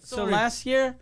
So last year,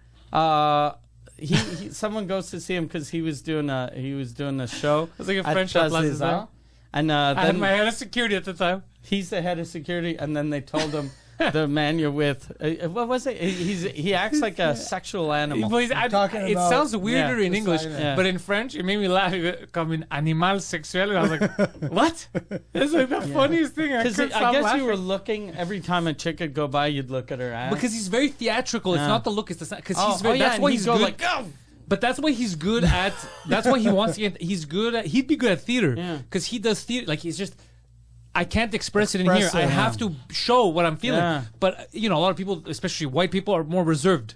someone goes to see him because he was doing a show. It's like a French shop last Plaza. And I had then my head of security at the time. he's the head of security, and then they told him the man you're with. What was it? He acts like a sexual animal. It sounds weirder in English, Yeah. but in French, it made me laugh. Come in animal sexuel. And I was like, what? It's like the funniest thing. Because I stop guess laughing. you were looking every time a chick would go by, you'd look at her ass. Because he's very theatrical. It's Yeah. not the look, it's the sound. Because That's why he's good. like, go. But that's why he's good at. That's why he wants to get. He's good at. He'd be good at theater. Yeah. Because he does theater. Like he's just. I can't express it in here. Express it, I have to show what I'm feeling. Yeah. But a lot of people, especially white people, are more reserved.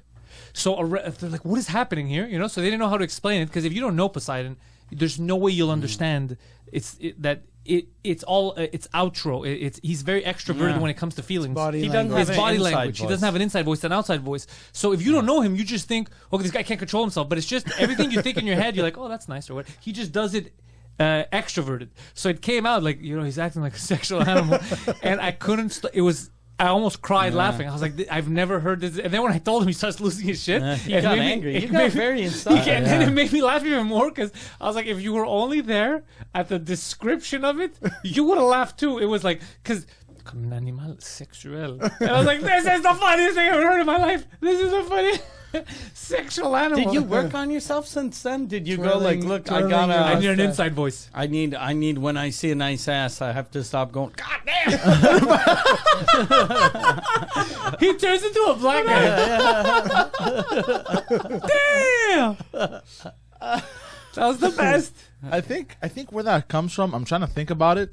So they're like, "What is happening here?" So they didn't know how to explain it. Because if you don't know Poseidon, there's no way you'll understand. It's outro. He's very extroverted when it comes to feelings. Body He doesn't language. have His an body inside language. He voice. doesn't have an inside voice, an outside voice. So if you don't know him, you just think, "Okay, this guy can't control himself." But it's just everything you think in your head. You're like, "Oh, that's nice," or what. He just does it extroverted. So it came out like he's acting like a sexual animal, and I couldn't. I almost cried laughing. I was like, I've never heard this. And then when I told him, he starts losing his shit. He It got made me- angry. it He made got me- very inside. And then it made me laugh even more because I was like, if you were only there at the description of it, you would have laughed too. It was like, because comme un animal sexuel. And I was like, this is the funniest thing I've ever heard in my life. This is the funniest sexual animal. Did you work on yourself since then? Did you go Twirling- like, look, twirling I your I gotta, need an mustache. inside voice. I need when I see a nice ass, I have to stop going, God damn. He turns into a black guy. Damn! That was the best. I think where that comes from, I'm trying to think about it.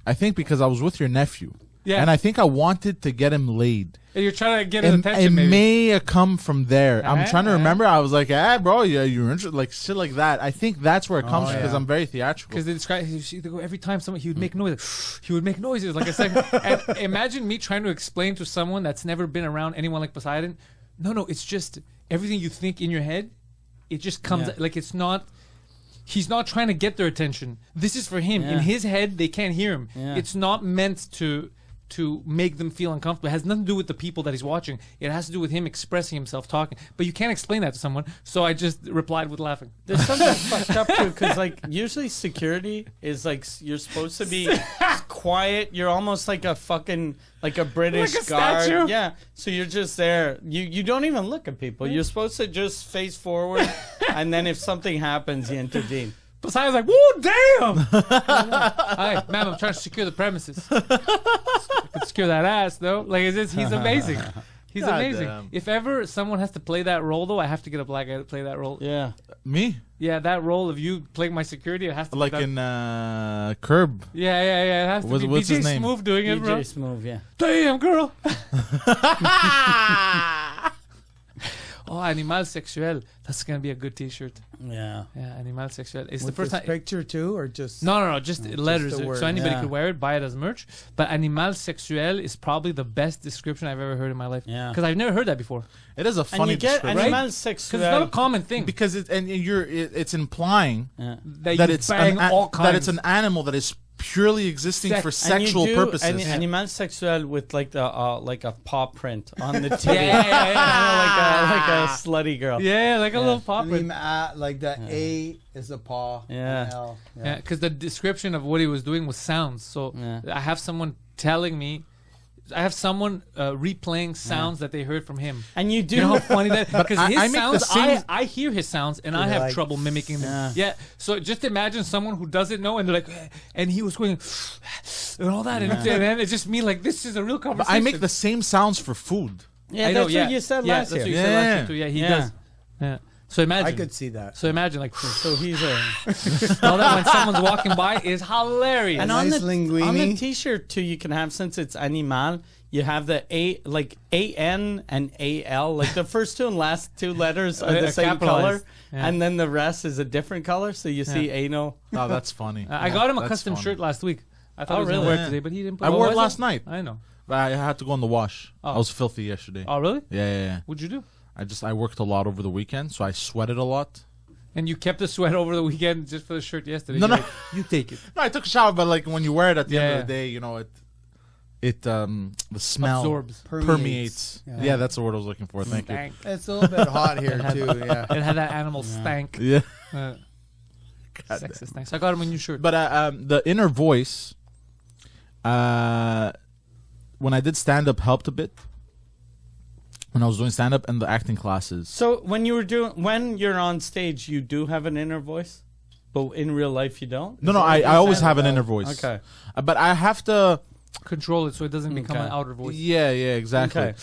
I think because I was with your nephew. Yeah. And I think I wanted to get him laid. And you're trying to get his It attention, maybe. may have come from there. I'm trying to Ah. remember. I was like, bro, yeah, you're interested. Like, shit like that. I think that's where it comes from because I'm very theatrical. Because they describe every time he would make noise, he would make noises like a second. And imagine me trying to explain to someone that's never been around anyone like Poseidon. No, it's just everything you think in your head. It just comes like it's not. He's not trying to get their attention. This is for him. Yeah. In his head, they can't hear him. Yeah. It's not meant to make them feel uncomfortable. It has nothing to do with the people that he's watching. It has to do with him expressing himself, talking. But you can't explain that to someone. So I just replied with laughing. There's something fucked up too, because like usually security is like you're supposed to be quiet. You're almost like a fucking like a British Like a guard. statue? Yeah. So you're just there. You don't even look at people. You're supposed to just face forward, and then if something happens, you intervene. Poseidon's like, woo, damn! Hi, ma'am, I'm trying to secure the premises. Secure that ass, though. Like, he's amazing. He's God amazing. damn. If ever someone has to play that role, though, I have to get a black guy to play that role. Yeah. Me? Yeah, that role of you playing my security, it has to Like be in Curb. Yeah, it has to What's- be what's BJ his name? Smooth doing it, bro. DJ Smooth, yeah. Damn, girl! Oh, Animal Sexuel. That's going to be a good t-shirt. Yeah. Yeah, Animal Sexuel. It's With the first this time... picture too, or just No, just letters. the word. So anybody Yeah. could wear it, buy it as merch. But Animal Sexuel is probably the best description I've ever heard in my life. Yeah. Because I've never heard that before. It is a And funny you get description. animal Because sexual. it's not a common thing. Because it's implying Yeah. that that you it's bang all kinds. that it's an animal that is purely existing Sex. for And you sexual do purposes. Animal sexual with like the like a paw print on the titty. Yeah. like a slutty girl. Yeah, like a little I pop. mean, like the A is a paw. Yeah. and L, Yeah, because the description of what he was doing was sounds. So Yeah. I have someone telling me, I have someone replaying sounds that they heard from him. And you do. You know how funny that? Because I his make the sounds, same- I hear his sounds, and I You're have like, trouble mimicking them. Yeah. Yeah. So just imagine someone who doesn't know, and they're like, and he was going, and all that, and then it's just me like, this is a real But conversation. I make the same sounds for food. yeah, I know, that's what you said yeah, last that's year. what you said last Yeah. year too. Yeah, he Yeah. does. Yeah. So imagine. I could see that. So imagine like, So he's a. all that when someone's walking by is hilarious. And nice on the linguine. T-shirt too, you can have, since it's animal, you have the A, like AN and AL, like the first two and last two letters are the same color, capitalized. Yeah. and then the rest is a different color. So you see anal. Oh, that's funny. I got him a That's custom funny. shirt last week. I thought Oh, he was gonna really? wear it Yeah. today, but he didn't. Put I wore was it last night, I know. but I had to go in the wash. Oh. I was filthy yesterday. Oh, really? Yeah. What'd you do? I worked a lot over the weekend, so I sweated a lot. And you kept the sweat over the weekend just for the shirt yesterday. No, You're no. like, you take it. No, I took a shower, but like when you wear it at the end Yeah. of the day, you know it. the smell Absorbs. permeates. Yeah. Yeah, that's the word I was looking for. Thank you. Stank. It's a little bit hot here too. Yeah. It had that animal stank. Yeah. Uh, sexist stank. So I got him a new shirt. But the inner voice, when I did stand up, helped a bit. When I was doing stand up and the acting classes. So when you're on stage, you do have an inner voice, but in real life you don't. No, I always have an inner voice. Okay. But I have to. Control it so it doesn't become Okay. an outer voice. Yeah, exactly. Okay.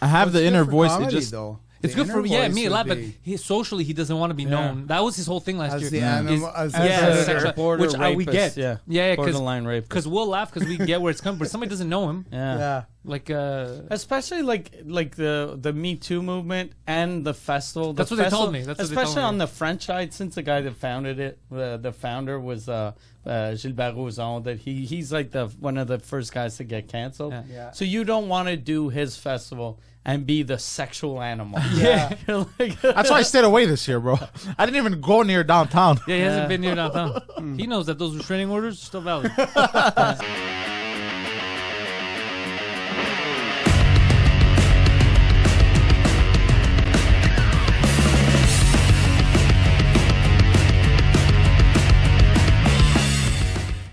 I have It's the good inner for voice. comedy, It just. though. It's The good for inner voice me a lot, would but be socially he doesn't want to be Yeah. known. That was his whole thing last as year. the Yeah. animal, as Yeah, the yeah, predator. border which we rapist, get. Yeah, Yeah, borderline rapist. because we'll laugh because we get where it's coming, but somebody doesn't know him. Yeah. Yeah. Like, Especially like the Me Too movement and the festival. That's what they told me. That's what they told especially me. on the French side, since the guy that founded it, the founder was Gilbert Rozon. That he's like one of the first guys to get canceled. Yeah. Yeah. So you don't want to do his festival and be the sexual animal. Yeah. You're like, That's why I stayed away this year, bro. I didn't even go near downtown. yeah, he hasn't Yeah. been near downtown. He knows that those restraining orders are still valid.